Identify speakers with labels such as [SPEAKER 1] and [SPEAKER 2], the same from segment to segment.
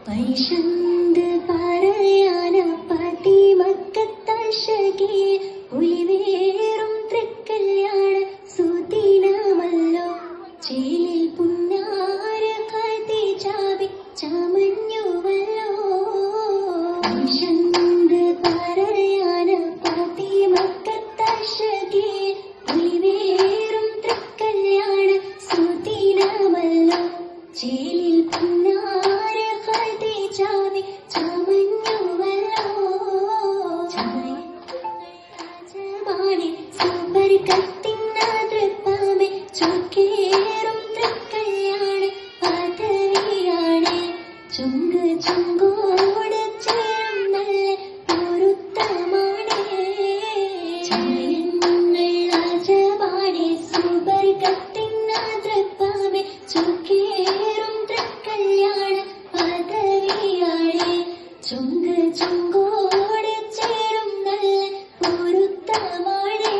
[SPEAKER 1] പരിശന്ത് പറയാന പതിമക്കത്തശകേ പുലിവേറും തൃക്കല്യാണ സുദിനമല്ലോ ചേലിൽ പുന്നാര കതി ചാവി ചമഞ്ഞുവല്ലോ പരിശന്ത് പറയാന പതിമക്കത്തശകേ പുലിവേറും തൃക്കല്യാണ സുദിനമല്ലോ ചേലിൽ പുന്നാര കതി ചാവി ചമഞ്ഞുവല്ലോ രാജമാണി സൂപ്പർ കത്തിനാതൃപ്പാമെ ചൊക്കേറും തൃക്കല്യാണ പദവിയാണ് ചുങ്ക് ചുങ്കോട് ചേരും നല്ല പൊരുത്തമാണ് രാജമാണി സൂപ്പർ കത്തിനാതൃപ്പാമെ ചൊക്കേറും തൃക്കല്യാണ പദവിയാണ് ചുങ്ക് ചുങ്കോട് ചേരും നല്ല പൊരുത്തമാണ്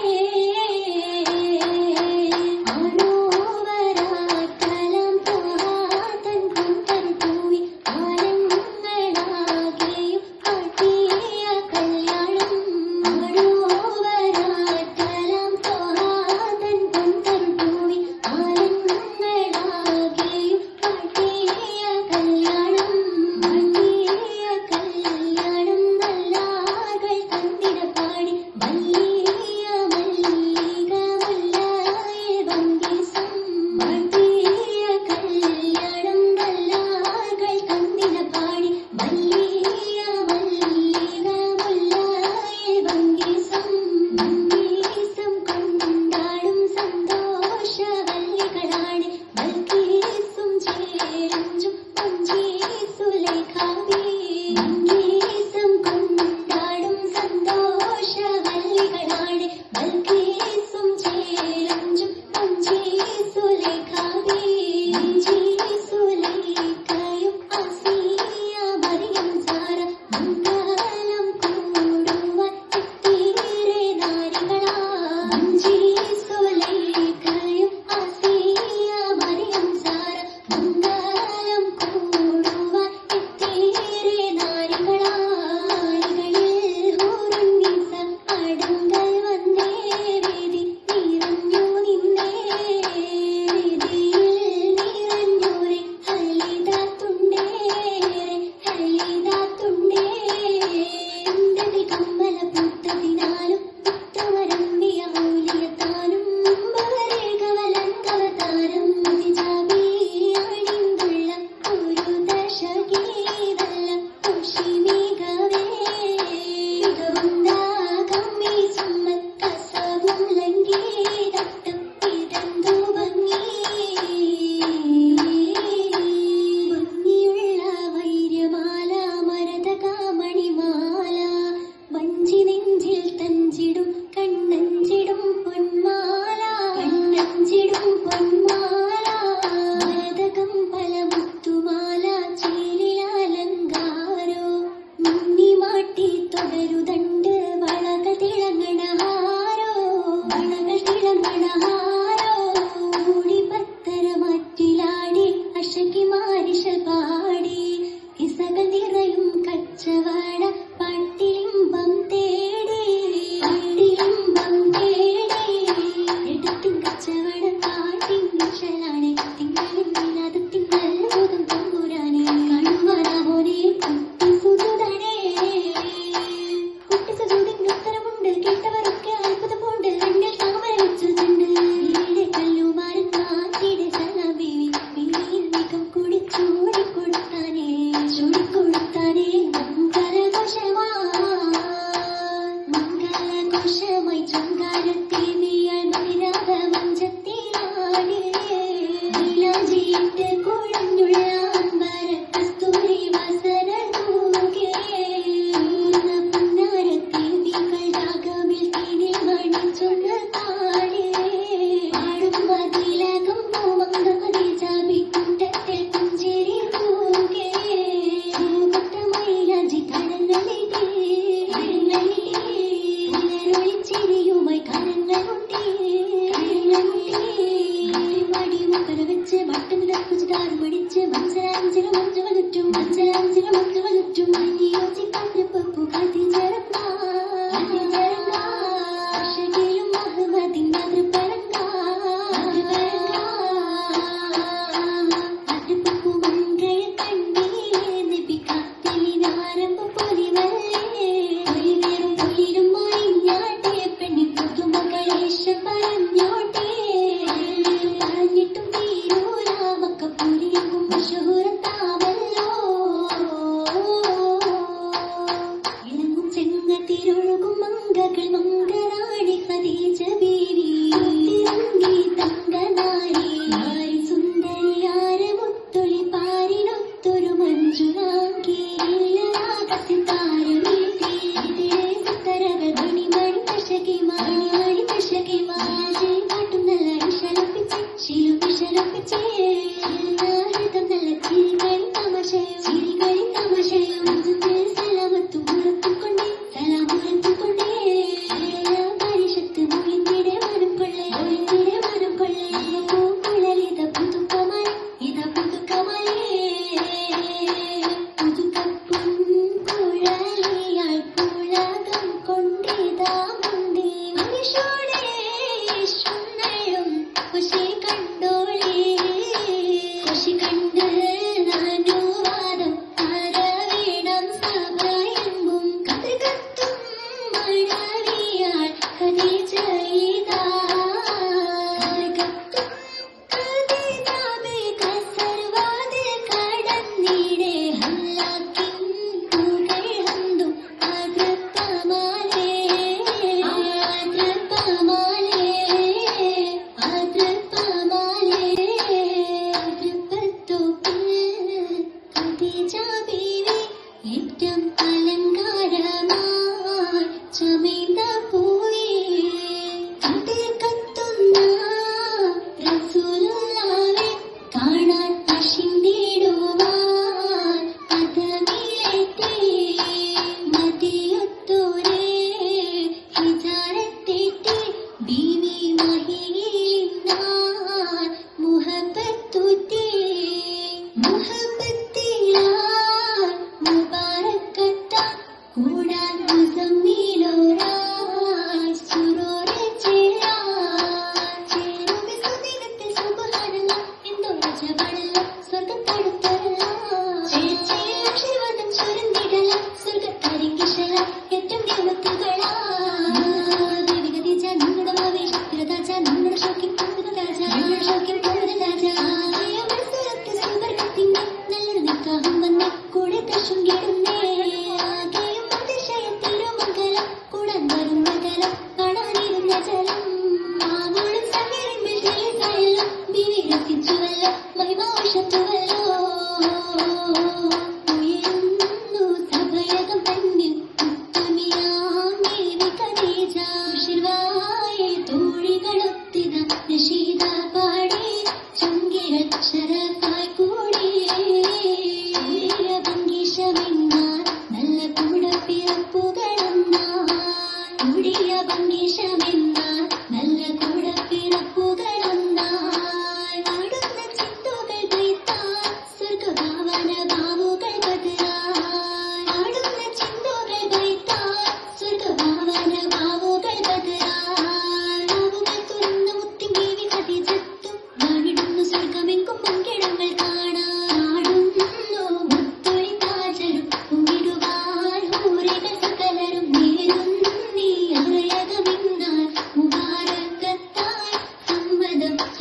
[SPEAKER 1] ആരോവരാക്കലം പോഹാതൻ കുന്തൻ പൂവി ആനങ്ങളാകെയും കാട്ടിയ കല്യാണം ആരോവരാക്കലം പോഹാതൻ കുന്തൻ പൂവി ആനങ്ങളാകെയും കാട്ടിയ കല്യാണം നല്ലാകൾ തന്നിട പാടി മല്ലിയ മല്ലിക മുല്ലായ വങ്കീസം മല്ലിയ കല്യാണം നല്ലാകൾ തന്നിട പാടി മല്ലിയ മല്ലിക മുല്ലായ വങ്കീസം വങ്കീസം കൊണ്ടാടും സന്തോഷവല്ലികളാണ് ബൽക്കീസും ചേരഞ്ചും കൊഞ്ചി സുലൈഖാവി വങ്കീസം കൊണ്ടാടും സന്തോഷവല്ലികളാണ് ബൽക്കീസും ചേരഞ്ചും കൊഞ്ചി സുലൈഖാവി കൊഞ്ചി സുലൈഖയും ആസിയ മറിയം സാറ മംഗലം കൂടുവാൻ എത്തിയിരെ നാരികളാ കൊഞ്ചി സുലൈഖയും ആസിയ മറിയം സാറ മംഗലം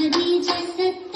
[SPEAKER 1] Khadija Sat